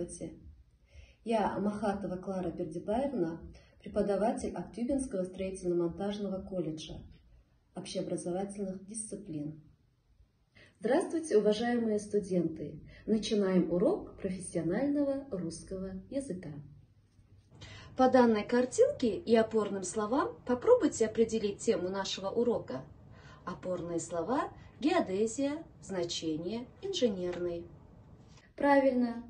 Здравствуйте! Я Махатова Клара Бердибаевна, преподаватель Актюбинского строительно-монтажного колледжа общеобразовательных дисциплин. Здравствуйте, уважаемые студенты! Начинаем урок профессионального русского языка. По данной картинке и опорным словам попробуйте определить тему нашего урока. Опорные слова – геодезия, значение, инженерный. Правильно.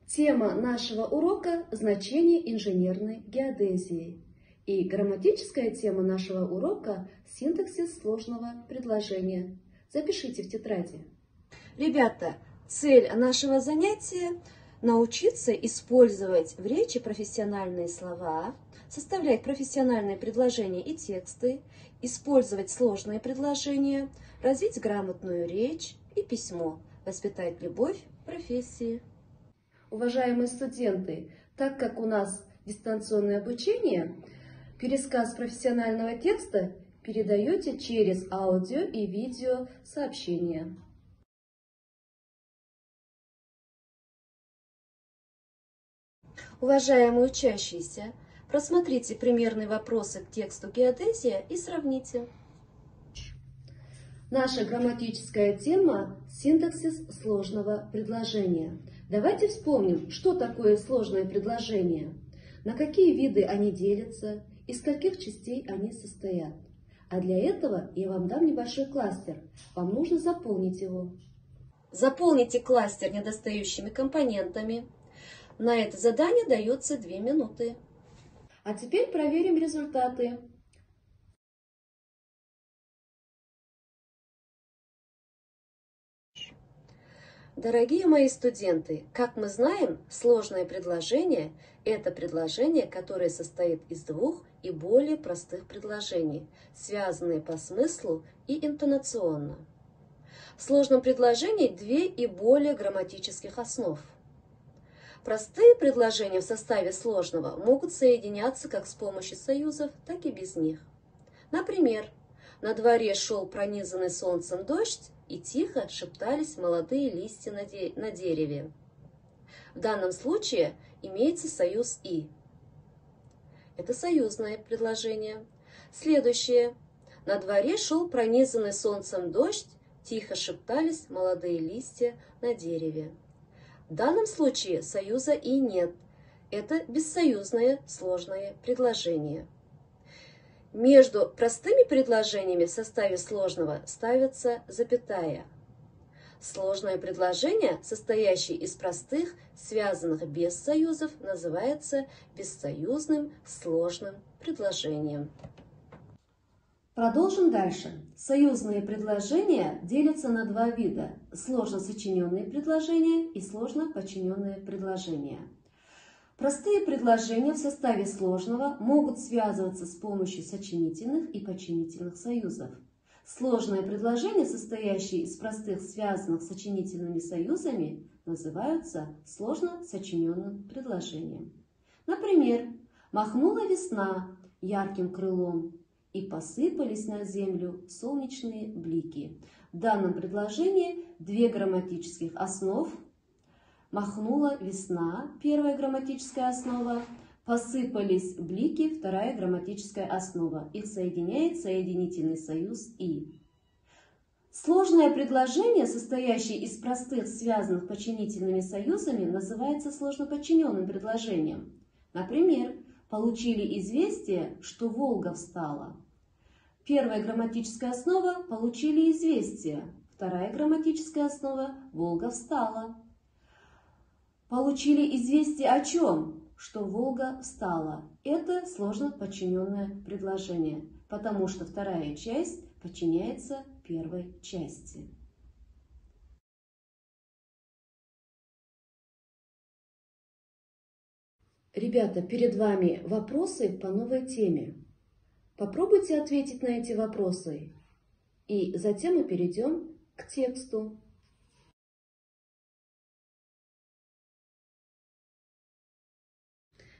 Тема нашего урока – значение инженерной геодезии. И грамматическая тема нашего урока – синтаксис сложного предложения. Запишите в тетради. Ребята, цель нашего занятия – научиться использовать в речи профессиональные слова, составлять профессиональные предложения и тексты, использовать сложные предложения, развить грамотную речь и письмо, воспитать любовь к профессии. Уважаемые студенты, так как у нас дистанционное обучение, пересказ профессионального текста передаете через аудио и видео сообщения. Уважаемые учащиеся, просмотрите примерные вопросы к тексту геодезия и сравните. Наша грамматическая тема – синтаксис сложного предложения. Давайте вспомним, что такое сложное предложение, на какие виды они делятся, из каких частей они состоят. А для этого я вам дам небольшой кластер. Вам нужно заполнить его. Заполните кластер недостающими компонентами. На это задание дается 2 минуты. А теперь проверим результаты. Дорогие мои студенты, как мы знаем, сложное предложение – это предложение, которое состоит из 2 и более простых предложений, связанные по смыслу и интонационно. В сложном предложении 2 и более грамматических основ. Простые предложения в составе сложного могут соединяться как с помощью союзов, так и без них. Например, на дворе шел пронизанный солнцем дождь, и тихо шептались молодые листья на дереве. В данном случае имеется союз «и». Это союзное предложение. Следующее. На дворе шел пронизанный солнцем дождь, тихо шептались молодые листья на дереве. В данном случае союза «и» нет. Это бессоюзное сложное предложение. Между простыми предложениями в составе сложного ставится запятая. Сложное предложение, состоящее из простых, связанных без союзов, называется бессоюзным сложным предложением. Продолжим дальше. Союзные предложения делятся на 2 вида – сложно сочиненные предложения и сложно подчиненные предложения. Простые предложения в составе сложного могут связываться с помощью сочинительных и подчинительных союзов. Сложные предложения, состоящие из простых, связанных с сочинительными союзами, называются сложно сочиненным предложением. Например, «Махнула весна ярким крылом, и посыпались на землю солнечные блики». В данном предложении 2 грамматических основ. Махнула весна, 1-я грамматическая основа, посыпались блики, 2-я грамматическая основа. Их соединяет соединительный союз «и». Сложное предложение, состоящее из простых, связанных подчинительными союзами, называется сложноподчиненным предложением. Например, получили известие, что Волга встала. 1-я грамматическая основа – получили известие, 2-я грамматическая основа – Волга встала. Получили известие о чем? Что Волга встала. Это сложно подчиненное предложение, потому что 2-я часть подчиняется 1-й части. Ребята, перед вами вопросы по новой теме. Попробуйте ответить на эти вопросы, и затем мы перейдем к тексту.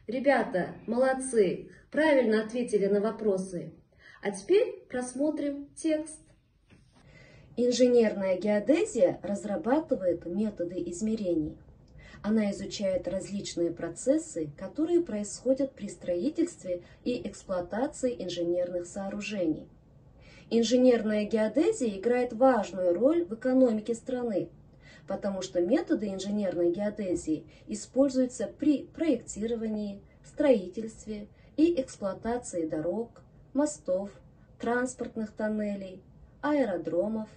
Ребята, молодцы, правильно ответили на вопросы. А теперь просмотрим текст. Инженерная геодезия разрабатывает методы измерений. Она изучает различные процессы, которые происходят при строительстве и эксплуатации инженерных сооружений. Инженерная геодезия играет важную роль в экономике страны, потому что методы инженерной геодезии используются при проектировании, строительстве и эксплуатации дорог, мостов, транспортных тоннелей, аэродромов,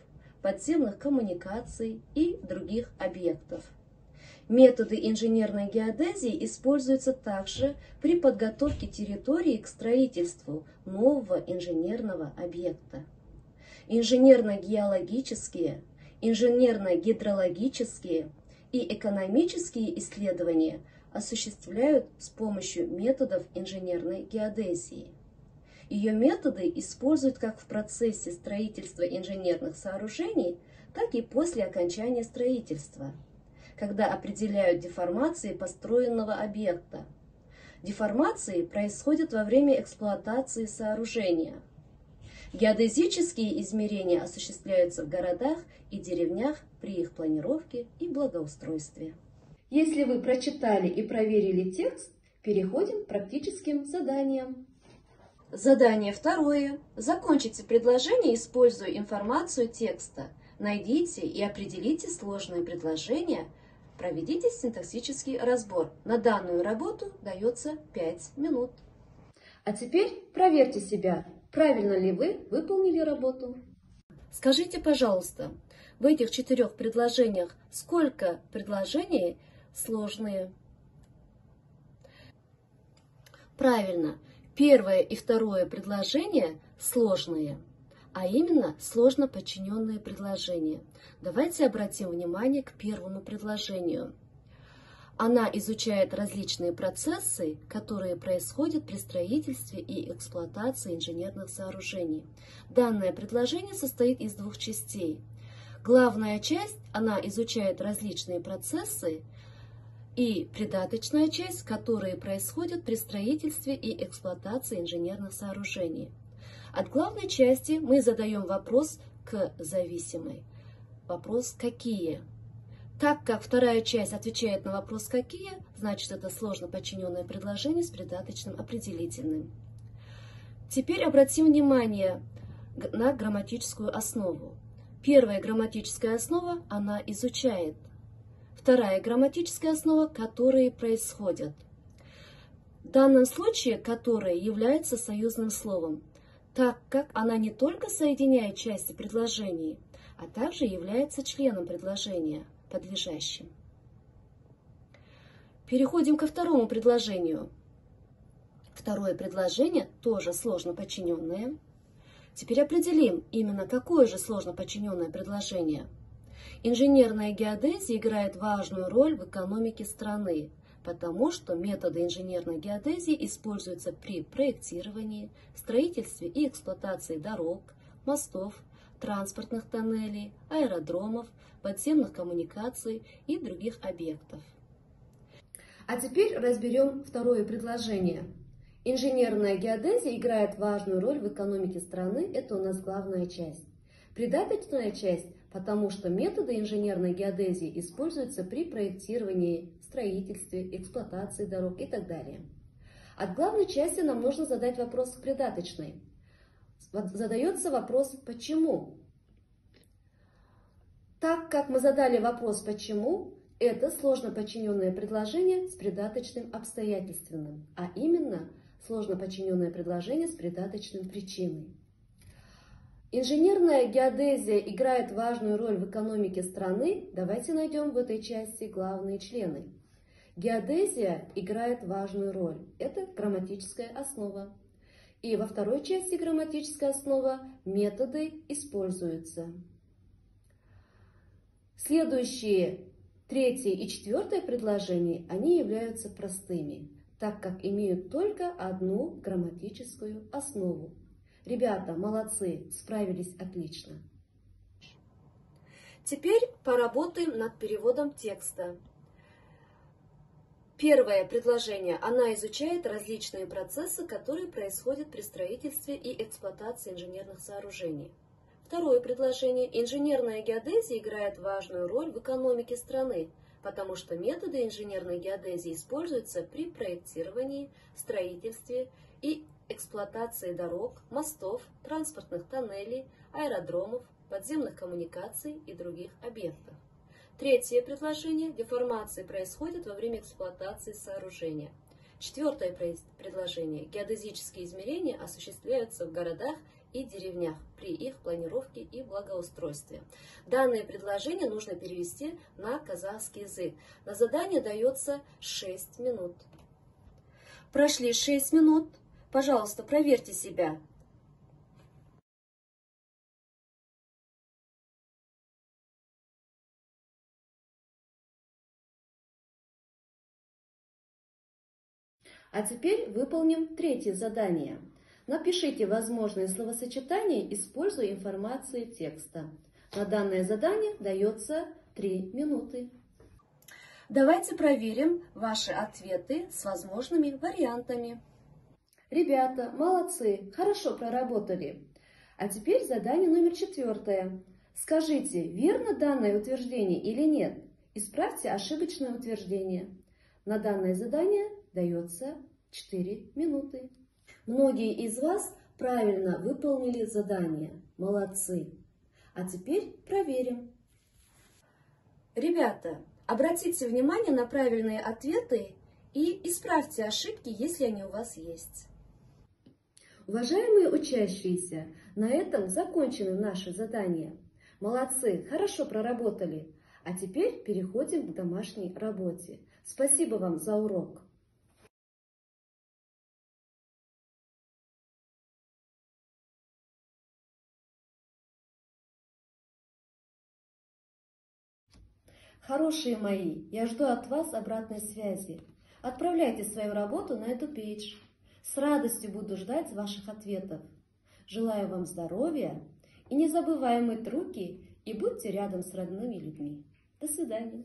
подземных коммуникаций и других объектов. Методы инженерной геодезии используются также при подготовке территории к строительству нового инженерного объекта. Инженерно-геологические, инженерно-гидрологические и экономические исследования осуществляют с помощью методов инженерной геодезии. Ее методы используют как в процессе строительства инженерных сооружений, так и после окончания строительства, когда определяют деформации построенного объекта. Деформации происходят во время эксплуатации сооружения. Геодезические измерения осуществляются в городах и деревнях при их планировке и благоустройстве. Если вы прочитали и проверили текст, переходим к практическим заданиям. Задание второе. Закончите предложение, используя информацию текста. Найдите и определите сложные предложения. Проведите синтаксический разбор. На данную работу дается 5 минут. А теперь проверьте себя, правильно ли вы выполнили работу. Скажите, пожалуйста, в этих 4 предложениях сколько предложений сложные? Правильно, первое и второе предложения сложные, а именно сложно подчиненные предложения. Давайте обратим внимание к первому предложению. Она изучает различные процессы, которые происходят при строительстве и эксплуатации инженерных сооружений. Данное предложение состоит из 2 частей. Главная часть, она изучает различные процессы, и придаточная часть, которые происходят при строительстве и эксплуатации инженерных сооружений. От главной части мы задаем вопрос к зависимой. Вопрос «какие?». Так как вторая часть отвечает на вопрос «какие?», значит это сложно подчиненное предложение с придаточным определительным. Теперь обратим внимание на грамматическую основу. Первая грамматическая основа она изучает. Вторая грамматическая основа, которые происходят. В данном случае, которая является союзным словом, так как она не только соединяет части предложений, а также является членом предложения, подлежащим. Переходим ко второму предложению. Второе предложение тоже сложно подчиненное. Теперь определим именно какое же сложно подчиненное предложение. Инженерная геодезия играет важную роль в экономике страны, потому что методы инженерной геодезии используются при проектировании, строительстве и эксплуатации дорог, мостов, транспортных тоннелей, аэродромов, подземных коммуникаций и других объектов. А теперь разберем второе предложение. Инженерная геодезия играет важную роль в экономике страны, это у нас главная часть. Придаточная часть, потому что методы инженерной геодезии используются при проектировании, строительстве, эксплуатации дорог и так далее. От главной части нам нужно задать вопрос к придаточной. Задается вопрос «почему?». Так как мы задали вопрос «почему?», это сложно подчиненное предложение с придаточным обстоятельственным, а именно сложно подчиненное предложение с придаточным причиной. Инженерная геодезия играет важную роль в экономике страны. Давайте найдем в этой части главные члены. Геодезия играет важную роль. Это грамматическая основа. И во второй части грамматическая основа методы используются. Следующие третье и четвертое предложения, они являются простыми, так как имеют только одну грамматическую основу. Ребята, молодцы, справились отлично. Теперь поработаем над переводом текста. Первое предложение. Она изучает различные процессы, которые происходят при строительстве и эксплуатации инженерных сооружений. Второе предложение. Инженерная геодезия играет важную роль в экономике страны, потому что методы инженерной геодезии используются при проектировании, строительстве и эксплуатации дорог, мостов, транспортных тоннелей, аэродромов, подземных коммуникаций и других объектов. Третье предложение. Деформации происходят во время эксплуатации сооружения. Четвертое предложение. Геодезические измерения осуществляются в городах и деревнях при их планировке и благоустройстве. Данное предложение нужно перевести на казахский язык. На задание дается 6 минут. Прошли 6 минут. Пожалуйста, проверьте себя. А теперь выполним третье задание. Напишите возможные словосочетания, используя информацию текста. На данное задание дается 3 минуты. Давайте проверим ваши ответы с возможными вариантами. Ребята, молодцы, хорошо проработали. А теперь задание номер 4. Скажите, верно данное утверждение или нет? Исправьте ошибочное утверждение. На данное задание дается 4 минуты. Многие из вас правильно выполнили задание. Молодцы. А теперь проверим. Ребята, обратите внимание на правильные ответы и исправьте ошибки, если они у вас есть. Уважаемые учащиеся, на этом закончены наши задания. Молодцы, хорошо проработали. А теперь переходим к домашней работе. Спасибо вам за урок. Хорошие мои, я жду от вас обратной связи. Отправляйте свою работу на эту пейдж. С радостью буду ждать ваших ответов. Желаю вам здоровья и не забываем мыть руки и будьте рядом с родными людьми. До свидания.